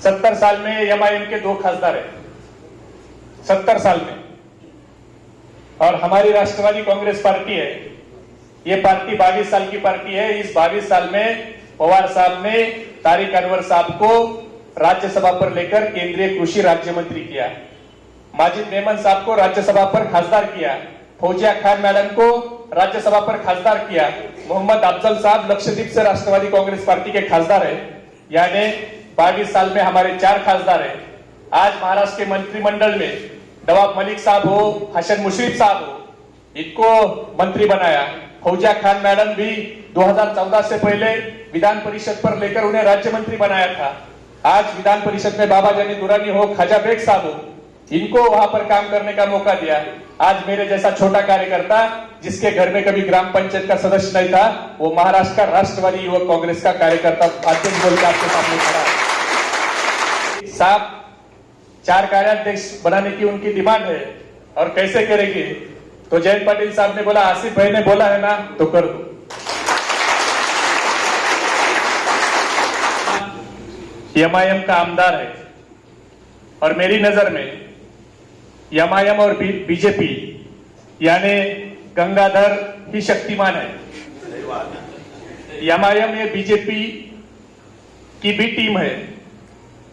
70 साल में एमआईएम के 2 खासदार है, 70 साल में। और हमारी राष्ट्रवादी कांग्रेस पार्टी है, ये पार्टी 22 साल की पार्टी है। इस 22 साल में पवार साहब ने तारिक अनवर साहब को राज्यसभा पर लेकर केंद्रीय कृषि राज्य मंत्री किया, माजिद मेमन साहब को राज्यसभा पर खासदार किया, फौजिया खान मैडम को राज्यसभा पर खासदार किया, मोहम्मद अफजल साहब लक्षद्वीप से राष्ट्रवादी कांग्रेस पार्टी के खासदार है। यानी 22 साल में हमारे 4 खासदार है। आज महाराष्ट्र के मंत्रिमंडल में नवाब मलिक साहब हो, हसन मुशर्रफ साहब हो, इनको मंत्री बनाया। फौजिया खान मैडम भी 2014 से पहले विधान परिषद पर लेकर उन्हें राज्य मंत्री बनाया था। आज विधान परिषद में बाबा जानी दुरानी हो, खाजा बेग साहब हो, इनको वहां पर काम करने का मौका दिया। आज मेरे जैसा छोटा कार्यकर्ता जिसके घर में कभी ग्राम पंचायत का सदस्य नहीं था, वो महाराष्ट्र का राष्ट्रवादी युवक कांग्रेस का कार्यकर्ता अध्यक्ष बोलकर आपके सामने खड़ा है। साहब 4 कार्याध्यक्ष बनाने की उनकी डिमांड है और कैसे करेंगे? तो जयंत पाटिल साहब ने बोला, आसिफ भाई ने बोला है ना तो कर दो। एमआईएम का आमदार है और मेरी नजर में एमआईएम और बीजेपी यानी गंगाधर ही शक्तिमान है। एमआईएम ये बीजेपी की भी टीम है।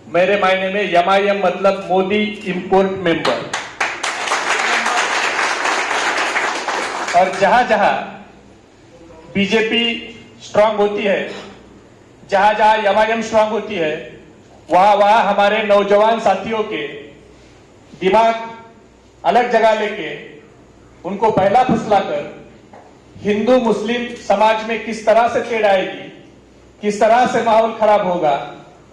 मेरे मायने में एमआईएम मतलब मोदी इंपोर्ट मेंबर। और जहां जहां बीजेपी स्ट्रांग होती है, जहां जहां एमआईएम स्ट्रांग होती है, वहां वहां हमारे नौजवान साथियों के दिमाग अलग जगह लेके उनको पहला फुसलाकर हिंदू मुस्लिम समाज में किस तरह से तेड़ आएगी, किस तरह से माहौल खराब होगा,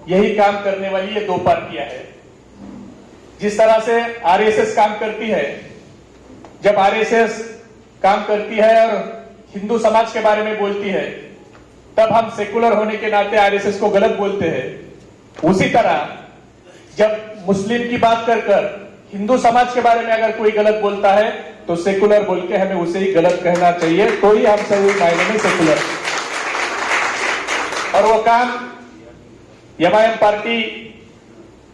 यही काम करने वाली ये 2 पार्टियां हैं। जिस तरह से आरएसएस काम करती है, जब आरएसएस काम करती है और हिंदू समाज के बारे में बोलती है, तब हम सेकुलर होने के नाते आरएसएस को गलत बोलते हैं। उसी तरह जब मुस्लिम की बात कर हिंदू समाज के बारे में अगर कोई गलत बोलता है तो सेकुलर बोल के हमें उसे ही गलत कहना चाहिए, तो ही हम सही मायने में सेकुलर। और वो काम एमआईएम पार्टी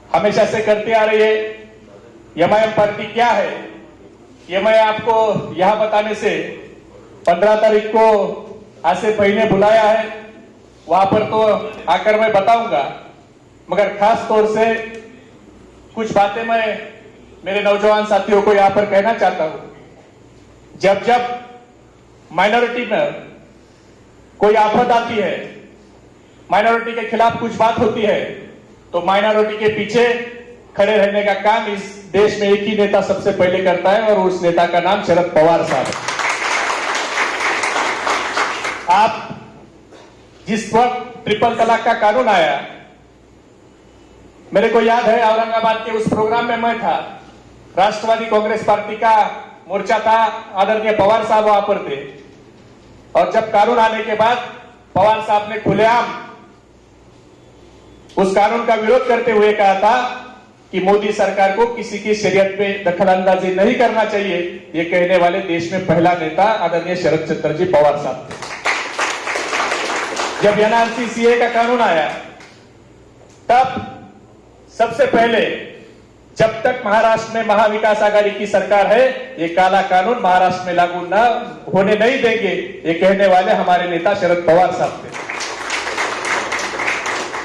हमेशा से करती आ रही है। एमआईएम पार्टी क्या है ये मैं आपको यहां बताने से 15 तारीख को आसिफ भाई ने बुलाया है, वहां पर तो आकर मैं बताऊंगा, मगर खास तौर से कुछ बातें मैं मेरे नौजवान साथियों को यहां पर कहना चाहता हूं। जब जब माइनॉरिटी में कोई आफत आती है, माइनॉरिटी के खिलाफ कुछ बात होती है, तो माइनॉरिटी के पीछे खड़े रहने का काम इस देश में एक ही नेता सबसे पहले करता है और उस नेता का नाम शरद पवार साहब है। आप जिस वक्त ट्रिपल तलाक का कानून आया, मेरे को याद है औरंगाबाद के उस प्रोग्राम में मैं था, राष्ट्रवादी कांग्रेस पार्टी का मोर्चा था, आदरणीय पवार साहब वहां पर थे। और जब कानून आने के बाद पवार साहब ने खुलेआम उस कानून का विरोध करते हुए कहा था कि मोदी सरकार को किसी की शरीयत पे दखलंदाजी नहीं करना चाहिए। ये कहने वाले देश में पहला नेता आदरणीय शरद चंद्र जी पवार साहब थे। जब एनआरसी सीए का कानून आया, तब सबसे पहले, जब तक महाराष्ट्र में महाविकास आघाड़ी की सरकार है, ये काला कानून महाराष्ट्र में लागू न होने नहीं देंगे, ये कहने वाले हमारे नेता शरद पवार साहब थे।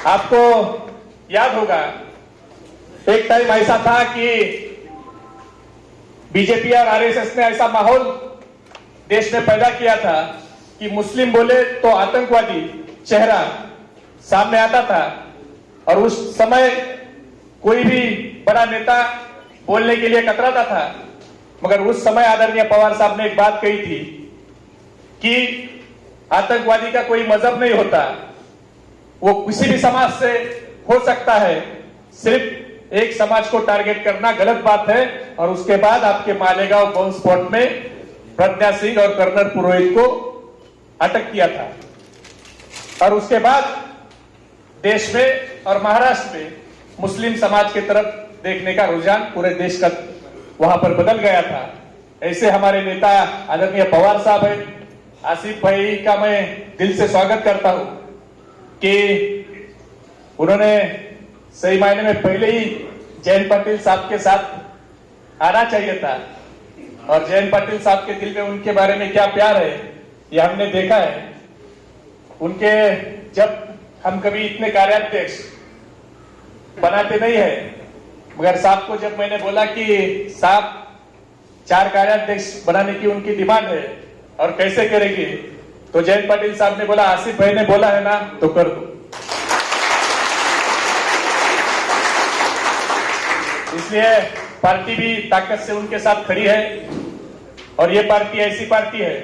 आपको याद होगा एक टाइम ऐसा था कि बीजेपी और आरएसएस ने ऐसा माहौल देश में पैदा किया था कि मुस्लिम बोले तो आतंकवादी चेहरा सामने आता था। और उस समय कोई भी बड़ा नेता बोलने के लिए कतराता था, मगर उस समय आदरणीय पवार साहब ने एक बात कही थी कि आतंकवादी का कोई मजहब नहीं होता, वो किसी भी समाज से हो सकता है, सिर्फ एक समाज को टारगेट करना गलत बात है। और उसके बाद आपके मालेगांव बम स्पॉट में प्रज्ञा सिंह और कर्नल पुरोहित को अटक किया था। और उसके बाद देश में और महाराष्ट्र में मुस्लिम समाज की तरफ देखने का रुझान पूरे देश का वहां पर बदल गया था। ऐसे हमारे नेता आदरणीय पवार साहब है। आसिफ भाई का मैं दिल से स्वागत करता हूं कि उन्होंने सही मायने में पहले ही जयंत पाटिल साहब के साथ आना चाहिए था। और जयंत पाटिल साहब के दिल में उनके बारे में क्या प्यार है ये हमने देखा है। उनके जब हम कभी इतने कार्याध्यक्ष बनाते नहीं है, मगर साहब को जब मैंने बोला कि साहब 4 कार्याध्यक्ष बनाने की उनकी डिमांड है और कैसे करेगी, तो जयंत पाटिल साहब ने बोला आसिफ भाई ने बोला है ना तो कर दो। इसलिए पार्टी भी ताकत से उनके साथ खड़ी है और ये पार्टी ऐसी पार्टी है